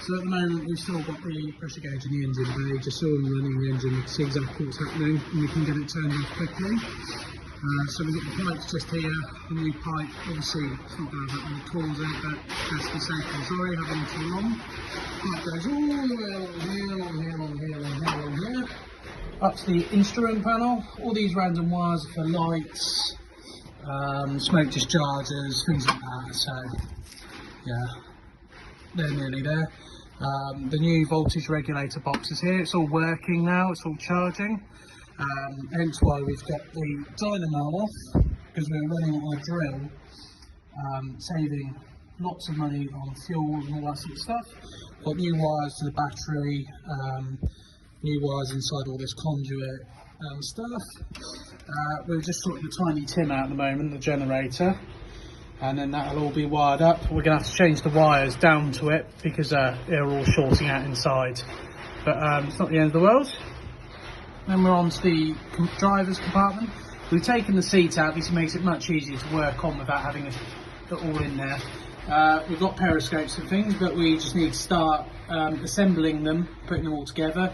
So at the moment we've still got the pressure gauge in the engine bay, just so we're running the engine, we can see exactly what's happening and we can get it turned off quickly. So we've got the pipes just here, the new pipe, obviously it's not going to have that many cores in it, but just to be safe and sorry, having too long. Pipe goes all the way along here, along here, along here, along here, along here, up to the instrument panel. All these random wires are for lights, smoke dischargers, things like that, so yeah, they're nearly there. The new voltage regulator box is here, it's all working now, it's all charging. Hence why we've got the dynamo off, because we're running on a drill, saving lots of money on fuel and all that sort of stuff. Got new wires to the battery, new wires inside all this conduit and stuff. We're just sorting the tiny tin out at the moment, the generator, and then that'll all be wired up. We're going to have to change the wires down to it because they're all shorting out inside, but it's not the end of the world. Then we're on to the driver's compartment. We've taken the seat out, this makes it much easier to work on without having it all in there. We've got periscopes and things, but we just need to start assembling them, putting them all together.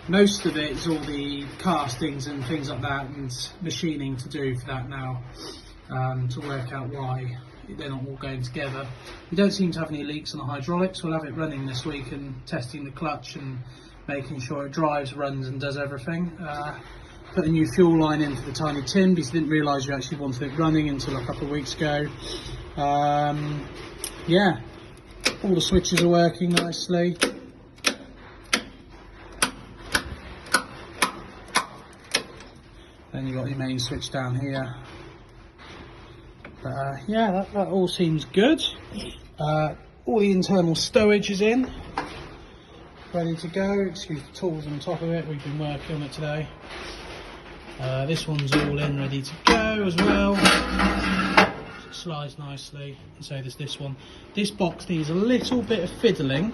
Most of it is all the castings and things like that and machining to do for that now, to work out why they're not all going together. We don't seem to have any leaks on the hydraulics. We'll have it running this week and testing the clutch and making sure it drives, runs and does everything. Put a new fuel line in for the tiny tin because I didn't realise you actually wanted it running until a couple of weeks ago. Yeah, all the switches are working nicely. Then you've got your main switch down here. Yeah, that all seems good. All the internal stowage is in, ready to go. Excuse the tools on top of it, we've been working on it today. This one's all in, ready to go as well. It slides nicely, and so there's this one. This box needs a little bit of fiddling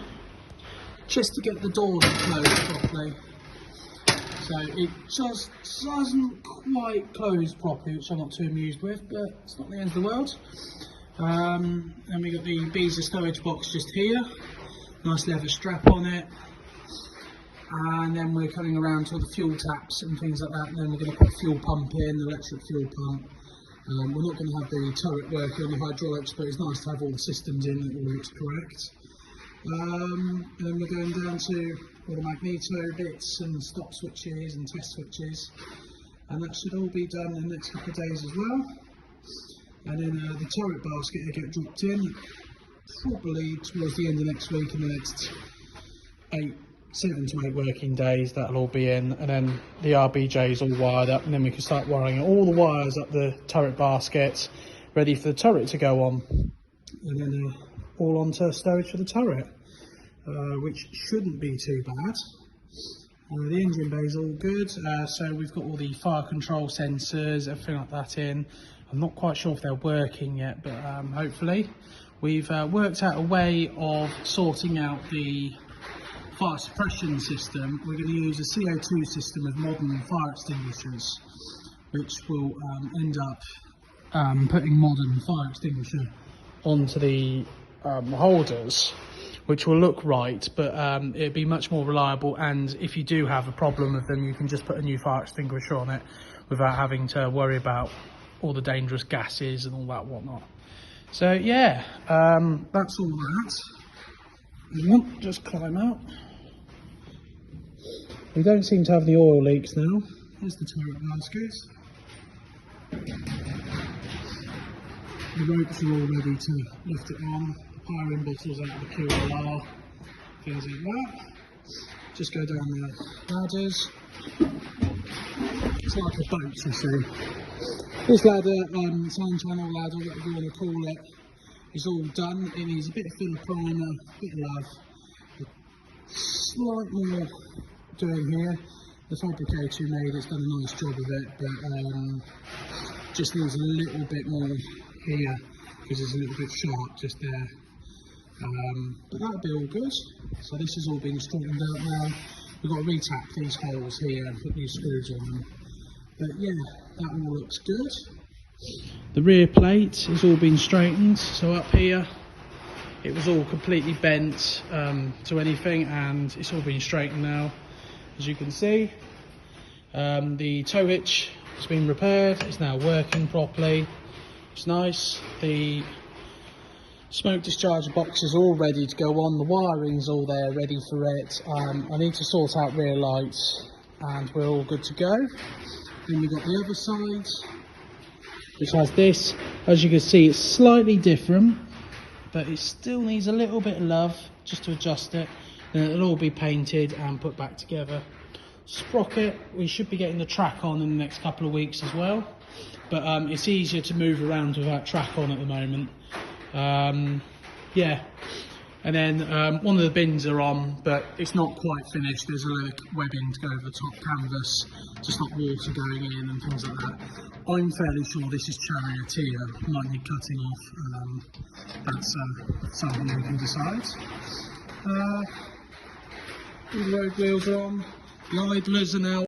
just to get the doors closed properly. So it just doesn't quite close properly, which I'm not too amused with, but it's not the end of the world. And we got the Beezer stowage box just here, nice leather strap on it. And then we're coming around to all the fuel taps and things like that, and then we're going to put a fuel pump in, the electric fuel pump. We're not going to have the turret working on the hydraulics, but it's nice to have all the systems in that all looks correct. And then we're going down to all the magneto bits and stop switches and test switches, and that should all be done in the next couple of days as well. And then the turret basket will get dropped in probably towards the end of next week, in the next 7 to 8 working days. That'll all be in, and then the RBJ is all wired up, and then we can start wiring all the wires up the turret basket, ready for the turret to go on, and then all onto stowage for the turret, which shouldn't be too bad. The engine bay is all good, so we've got all the fire control sensors, everything like that in. I'm not quite sure if they're working yet, but hopefully. We've worked out a way of sorting out the fire suppression system. We're going to use a CO2 system of modern fire extinguishers, which will end up putting modern fire extinguisher onto the holders, which will look right, but it'll be much more reliable, and if you do have a problem with them, you can just put a new fire extinguisher on it without having to worry about all the dangerous gases and all that whatnot. So yeah, that's all that. Just climb out. We don't seem to have any oil leaks now. Here's the turret baskets. The ropes are all ready to lift it on. The powering bottles out of the QLR, things like that. Just go down the ladders. It's like a boat, you see. This ladder, sand channel ladder, whatever you want to call it, is all done. It needs a bit of filler primer, a bit of love, slight more doing here. The fabricator who made it's done a nice job of it, but just needs a little bit more here because it's a little bit sharp just there. But that'll be all good. So this has all been straightened out now. We've got to retap these holes here and put new screws on them. But yeah, that all looks good. The rear plate has all been straightened, so up here it was all completely bent to anything, and it's all been straightened now, as you can see. The tow hitch has been repaired, it's now working properly, it's nice. The smoke discharger box is all ready to go on, the wiring's all there ready for it. I need to sort out rear lights and we're all good to go. Then we've got the other side, which has this. As you can see, it's slightly different, but it still needs a little bit of love just to adjust it. Then it'll all be painted and put back together. Sprocket, we should be getting the track on in the next couple of weeks as well, but it's easier to move around without track on at the moment. Yeah, and then one of the bins are on, but it's not quite finished. There's a load of webbing to go over the top canvas to stop water going in and things like that. I'm fairly sure this is charioteer, might need cutting off. That's something we can decide. The road wheels are on, the idlers are now